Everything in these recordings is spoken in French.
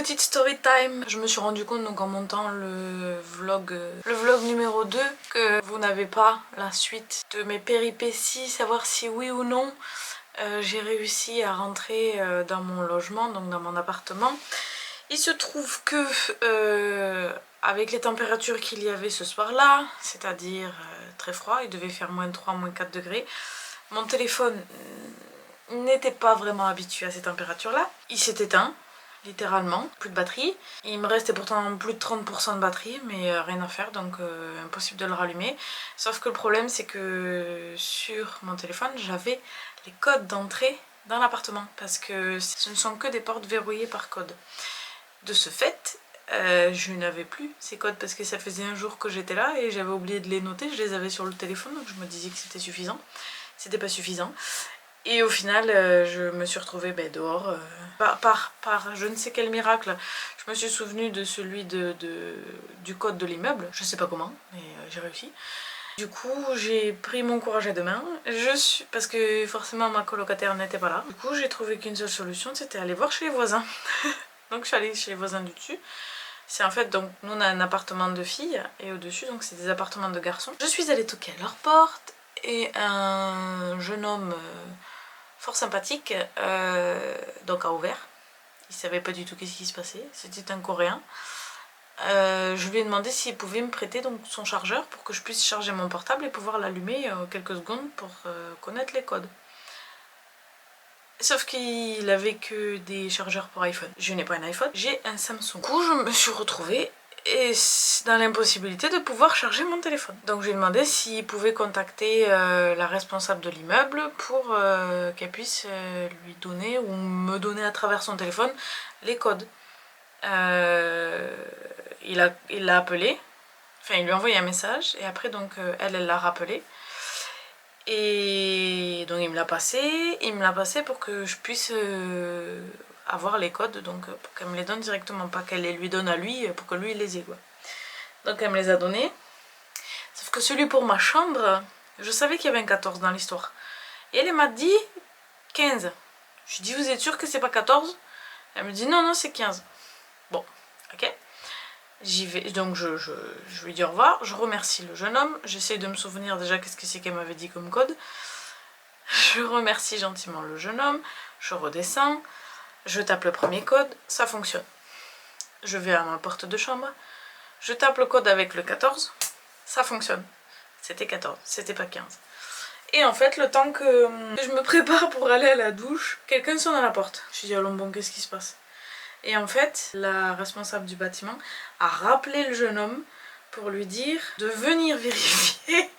petite story time. Je me suis rendu compte donc en montant le vlog numéro 2 que vous n'avez pas la suite de mes péripéties, savoir si oui ou non j'ai réussi à rentrer dans mon logement, donc dans mon appartement. Il se trouve que avec les températures qu'il y avait ce soir-là, c'est-à-dire très froid, il devait faire -3, -4 degrés, mon téléphone n'était pas vraiment habitué à ces températures-là. Il s'est éteint, littéralement, plus de batterie. Il me restait pourtant plus de 30% de batterie, mais rien à faire, donc impossible de le rallumer. Sauf que le problème, c'est que sur mon téléphone, j'avais les codes d'entrée dans l'appartement, parce que ce ne sont que des portes verrouillées par code. De ce fait, je n'avais plus ces codes parce que ça faisait un jour que j'étais là et j'avais oublié de les noter, je les avais sur le téléphone, donc je me disais que c'était suffisant. C'était pas suffisant. Et au final, je me suis retrouvée dehors, par je ne sais quel miracle. Je me suis souvenue de celui du code de l'immeuble, je sais pas comment, mais j'ai réussi. Du coup, j'ai pris mon courage à deux mains, parce que forcément ma colocataire n'était pas là. Du coup, j'ai trouvé qu'une seule solution, c'était aller voir chez les voisins. Donc je suis allée chez les voisins du dessus. C'est en fait, donc nous on a un appartement de filles, et au-dessus, donc c'est des appartements de garçons. Je suis allée toquer à leur porte, et un jeune homme fort sympathique donc a ouvert. Il savait pas du tout qu'est-ce qui se passait, c'était un Coréen. Je lui ai demandé s'il pouvait me prêter donc son chargeur pour que je puisse charger mon portable et pouvoir l'allumer quelques secondes pour connaître les codes. Sauf qu'il avait que des chargeurs pour iPhone. Je n'ai pas un iPhone, j'ai un Samsung. Du coup, je me suis retrouvée dans l'impossibilité de pouvoir charger mon téléphone. Donc j'ai demandé s'il pouvait contacter la responsable de l'immeuble pour qu'elle puisse lui donner ou me donner à travers son téléphone les codes. Il l'a appelé, enfin il lui a envoyé un message et après donc elle l'a rappelé. Et donc il me l'a passé pour que je puisse avoir les codes, donc pour qu'elle me les donne directement, pas qu'elle les lui donne à lui pour que lui il les ait quoi. Donc elle me les a donnés, sauf que celui pour ma chambre, je savais qu'il y avait un 14 dans l'histoire. Et elle m'a dit 15. Je lui dis vous êtes sûr que c'est pas 14? Elle me dit non non c'est 15. Bon, ok. J'y vais, donc je lui dis au revoir, je remercie le jeune homme, j'essaie de me souvenir déjà qu'est-ce que c'est qu'elle m'avait dit comme code. Je remercie gentiment le jeune homme, je redescends, je tape le premier code, ça fonctionne. Je vais à ma porte de chambre, je tape le code avec le 14, ça fonctionne. C'était 14, c'était pas 15. Et en fait, le temps que je me prépare pour aller à la douche, quelqu'un sonne à la porte. Je dis, oh bon, qu'est-ce qui se passe? Et en fait, la responsable du bâtiment a rappelé le jeune homme pour lui dire de venir vérifier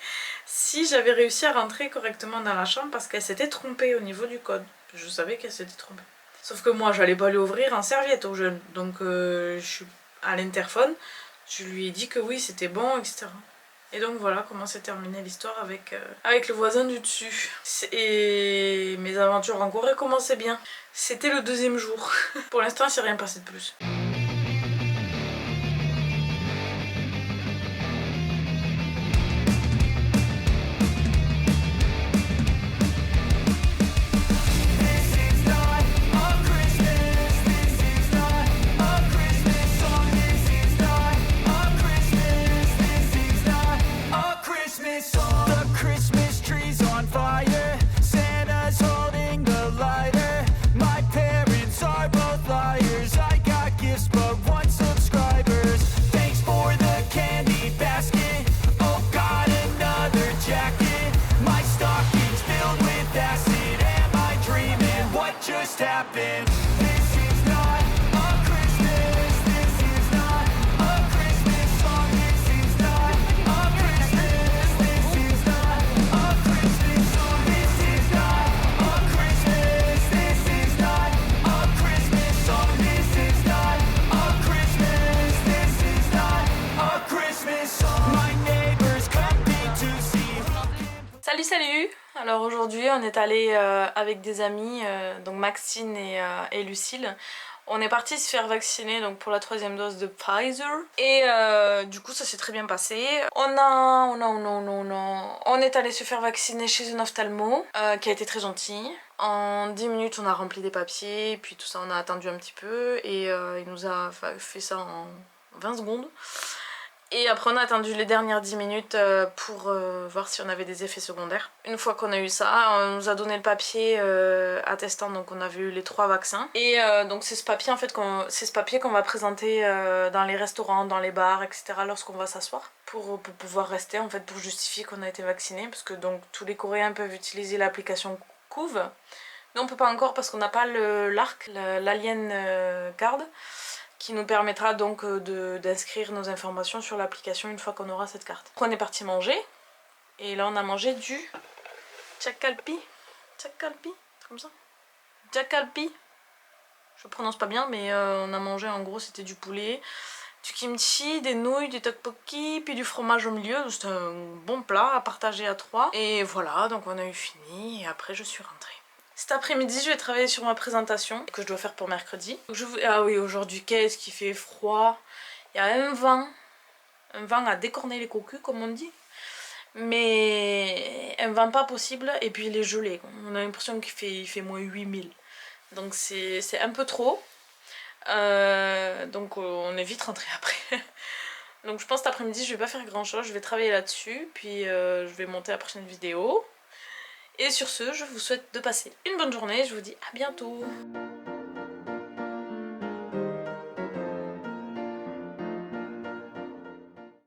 si j'avais réussi à rentrer correctement dans la chambre parce qu'elle s'était trompée au niveau du code. Je savais qu'elle s'était trompée. Sauf que moi, j'allais pas lui ouvrir en serviette au jeune. Donc je suis à l'interphone, je lui ai dit que oui, c'était bon, etc. Et donc voilà comment s'est terminée l'histoire avec le voisin du dessus. Et mes aventures en Corée commençaient bien. C'était le deuxième jour. Pour l'instant, il s'est rien passé de plus. Salut! Alors aujourd'hui on est allé avec des amis, donc Maxine et Lucille. On est parti se faire vacciner donc pour la 3e dose de Pfizer. Et du coup ça s'est très bien passé. On est allé se faire vacciner chez un ophtalmo qui a été très gentil. En 10 minutes on a rempli des papiers, puis tout ça on a attendu un petit peu et il nous a fait ça en 20 secondes. Et après on a attendu les dernières 10 minutes pour voir si on avait des effets secondaires. Une fois qu'on a eu ça, on nous a donné le papier attestant donc on avait eu les 3 vaccins. Et donc c'est ce papier en fait qu'on va présenter dans les restaurants, dans les bars, etc. lorsqu'on va s'asseoir. Pour pouvoir rester en fait, pour justifier qu'on a été vacciné. Parce que donc tous les Coréens peuvent utiliser l'application Couve. Nous on peut pas encore parce qu'on n'a pas l'ARC, l'Alien Card, qui nous permettra donc d'inscrire nos informations sur l'application une fois qu'on aura cette carte. On est parti manger, et là on a mangé du Jakalpi, comme ça, Jakalpi, je prononce pas bien mais on a mangé en gros c'était du poulet, du kimchi, des nouilles, du tteokbokki, puis du fromage au milieu, c'était un bon plat à partager à 3. Et voilà, donc on a eu fini et après je suis rentrée. Cet après-midi, je vais travailler sur ma présentation que je dois faire pour mercredi. Ah oui, aujourd'hui, qu'est-ce qu'il fait froid. Il y a un vent à décorner les cocus, comme on dit. Mais un vent pas possible, et puis il est gelé. On a l'impression qu'il fait moins 8000. Donc c'est un peu trop. Donc on est vite rentré après. Donc je pense cet après-midi, je vais pas faire grand-chose. Je vais travailler là-dessus, puis je vais monter la prochaine vidéo. Et sur ce, je vous souhaite de passer une bonne journée, je vous dis à bientôt.